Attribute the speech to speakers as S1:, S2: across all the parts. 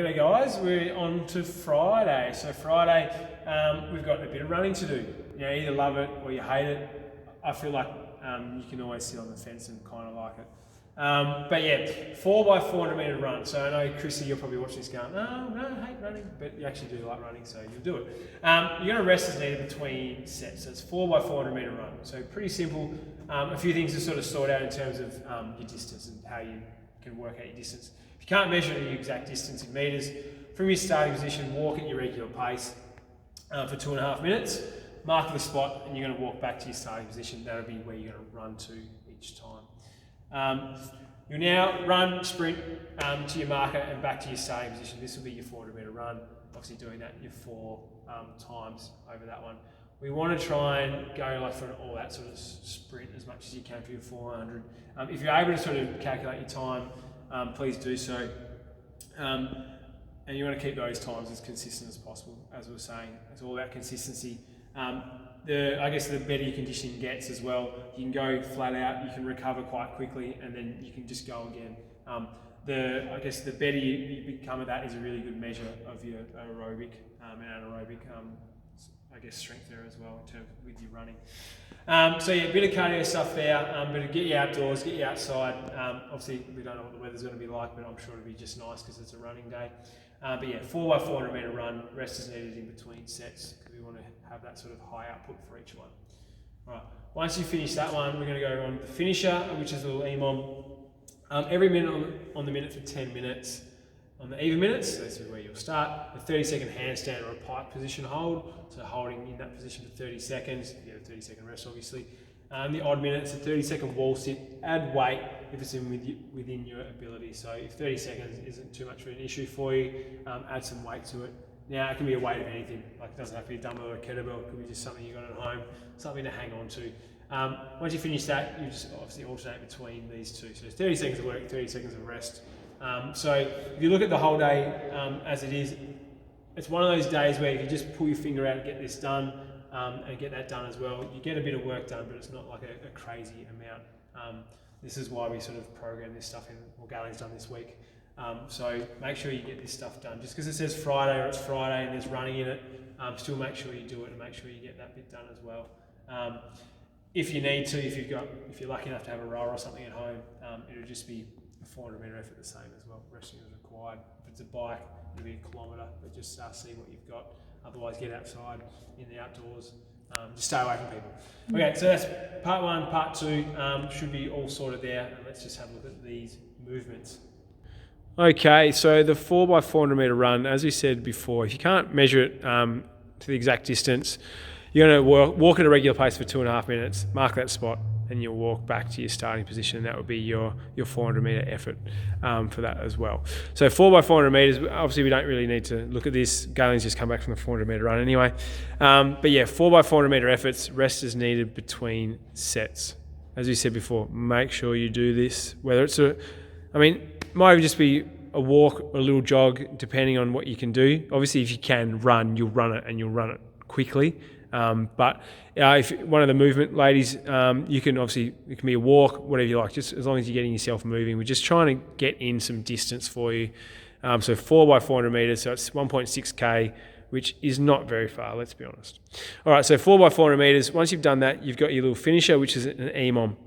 S1: G'day guys, we're on to Friday. So Friday, we've got a bit of running to do. You know, either love it or you hate it. I feel like you can always sit on the fence and kind of like it. But yeah, 4 by 400 metre run. So I know Chrissy, you're probably watching this going, no, I hate running, but you actually do like running, so you'll do it. You're going to rest as needed between sets. So it's 4 by 400 metre run. So pretty simple. A few things to sort of sort out in terms of your distance and how you can work out your distance. If you can't measure the exact distance in metres, from your starting position, walk at your regular pace for 2.5 minutes, mark the spot, and you're going to walk back to your starting position. That'll be where you're going to run to each time. You'll now run, sprint to your marker and back to your starting position. This will be your 400 metre run. Obviously doing that your 4 times over that one. We want to try and go like for an all-out sort of sprint as much as you can for your 400. If you're able to sort of calculate your time, please do so. And you want to keep those times as consistent as possible. As we were saying, it's all about consistency. I guess the better your conditioning gets as well, you can go flat out, you can recover quite quickly, and then you can just go again. I guess the better you become at that is a really good measure of your aerobic and anaerobic strength there as well in terms with your running. So yeah, a bit of cardio stuff there, but get you outdoors, get you outside. Obviously we don't know what the weather's going to be like, but I'm sure it'll be just nice because it's a running day. But yeah, 4 by 400 metre run, rest is needed in between sets because we want to have that sort of high output for each one. All right, once you finish that one, we're going to go on to the finisher, which is a little EMOM. Every minute on the minute for 10 minutes. On the even minutes, so this is where you'll start, a 30-second handstand or a pike position hold, so holding in that position for 30 seconds, you get a 30-second rest obviously. The odd minutes, a 30-second wall sit, add weight if it's within your ability, so if 30 seconds isn't too much of an issue for you, add some weight to it. Now it can be a weight of anything, like it doesn't have to be a dumbbell or a kettlebell, it could be just something you got at home, something to hang on to. Once you finish that, you just obviously alternate between these two, so it's 30 seconds of work, 30 seconds of rest. So if you look at the whole day as it is, it's one of those days where you can just pull your finger out and get this done and get that done as well. You get a bit of work done, but it's not like a crazy amount. This is why we sort of program this stuff in, or Galen's done this week. So make sure you get this stuff done. Just because it says Friday or it's Friday and there's running in it, still make sure you do it and make sure you get that bit done as well. If you need to, if you're lucky enough to have a rower or something at home, it'll just be a 400 metre effort the same as well. Resting is required. If it's a bike, it'll be a kilometre, but just see what you've got. Otherwise, get outside in the outdoors. Just stay away from people. Okay, so that's part 1. Part 2 should be all sorted there. And let's just have a look at these movements. Okay, so the 4 by 400 metre run, as we said before, if you can't measure it to the exact distance, you're going to walk at a regular pace for 2.5 minutes, mark that spot, and you'll walk back to your starting position, and that would be your 400 metre effort for that as well. So 4 by 400 metres, obviously we don't really need to look at this. Galen's just come back from the 400 metre run anyway. But yeah, 4 by 400 metre efforts, rest is needed between sets. As we said before, make sure you do this, whether it's it might even just be a walk or a little jog, depending on what you can do. Obviously, if you can run, you'll run it, and you'll run it quickly. But if one of the movement ladies, it can be a walk, whatever you like, just as long as you're getting yourself moving. We're just trying to get in some distance for you. So 4 by 400 metres, so it's 1.6k, which is not very far, let's be honest. All right, so 4 by 400 metres. Once you've done that, you've got your little finisher, which is an EMOM.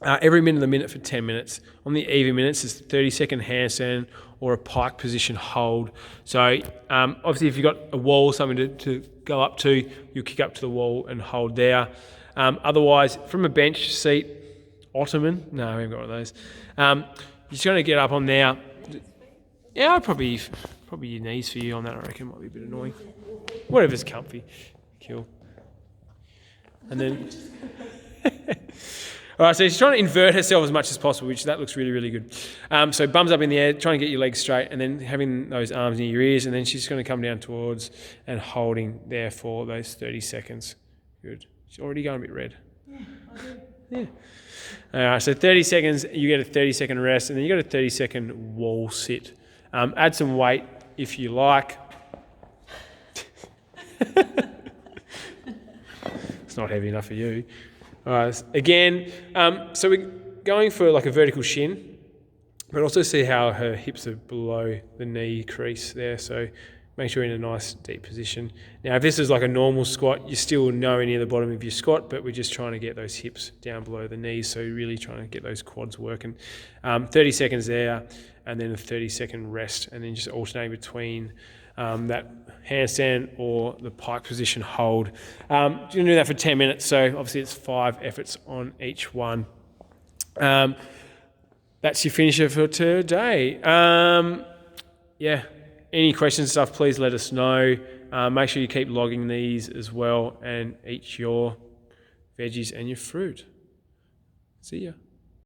S1: Every minute of the minute for 10 minutes. On the even minutes, it's a 30-second handstand or a pike position hold. So obviously if you've got a wall, something to go up to, you'll kick up to the wall and hold there. Otherwise, from a bench seat, ottoman, no, we haven't got one of those. You're just going to get up on there. Yeah, probably your knees for you on that, I reckon, might be a bit annoying. Whatever's comfy. Cool. And then... All right, so she's trying to invert herself as much as possible, which that looks really, really good. So bums up in the air, trying to get your legs straight, and then having those arms near your ears, and then she's going to come down towards and holding there for those 30 seconds. Good. She's already going a bit red.
S2: Yeah, I do.
S1: Yeah. All right, so 30 seconds, you get a 30-second rest, and then you got a 30-second wall sit. Add some weight if you like. It's not heavy enough for you. Again, so we're going for like a vertical shin. But also see how her hips are below the knee crease there. So make sure you're in a nice deep position. Now, if this is like a normal squat, you're still nowhere near the bottom of your squat, but we're just trying to get those hips down below the knees. So really trying to get those quads working. 30 seconds there, and then a 30-second rest, and then just alternating between that handstand or the pike position hold. You're going to do that for 10 minutes. So obviously it's 5 efforts on each one. That's your finisher for today. Any questions and stuff, please let us know. Make sure you keep logging these as well and eat your veggies and your fruit. See ya.